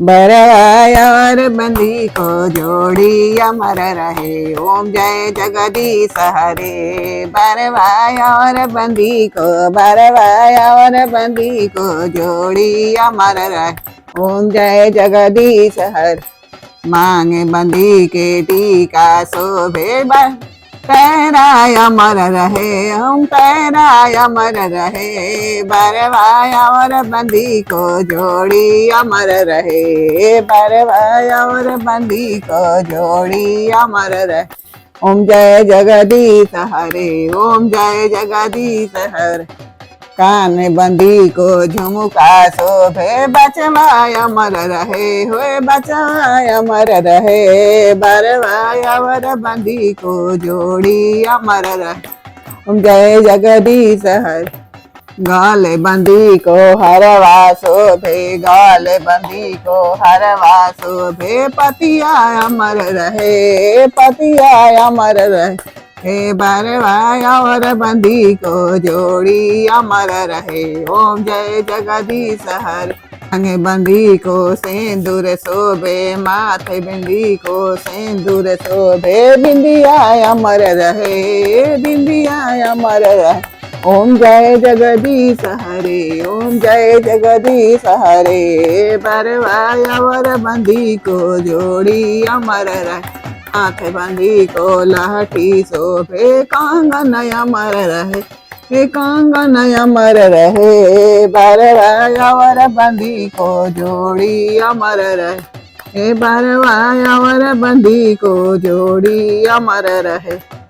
बरवाया और बंदी को जोड़ी अमर रहे। ओम जय जगदीश हरे। बरवाया और बंदी को, बरवाया और बंदी को जोड़ी अमर रहे। ओम जय जगदीश हरे। मांगे बंदी के टीका शोभे पैराय अमर रहे। ओम पैराय अमर रहे। बरवाया और बंदी को जोड़ी अमर रहे। बरवाया और बंदी को जोड़ी अमर रहे। ओम जय जगदीश हरे। ओम जय जगदीश हरे। कान बंदी को झुमका शोभे बचवाय अमर रहे। हुए बचवाय अमर रहे। बरवाय और बंदी को जोड़ी अमर रहे। ओम जय जगदीश हरे। गाले बंदी को हरवा शोभे। गाले बंदी को हरवा शोभे पतिया अमर रहे। पतिया अमर रहे। हे बरवाया और बंदी को जोड़ी अमर रहे। ओम जय जगदीश हरे। अंगे बंदी को सिंदूर शोभे। माथे बिंदी को सिंदूर शोभे। बिंदिया अमर रहे। बिंदिया अमर रहे। ओम जय जगदीश हरे। ओम जय जगदीश हरे। बरवाया और बंदी को जोड़ी अमर रहे। हाथ बंदी को लाठी शोभे। कांगन अमर रहे। हे कांगन अमर रहे। बरवाया और बंदी को जोड़ी अमर रहे। हे बरवाया और बंदी को जोड़ी अमर रहे।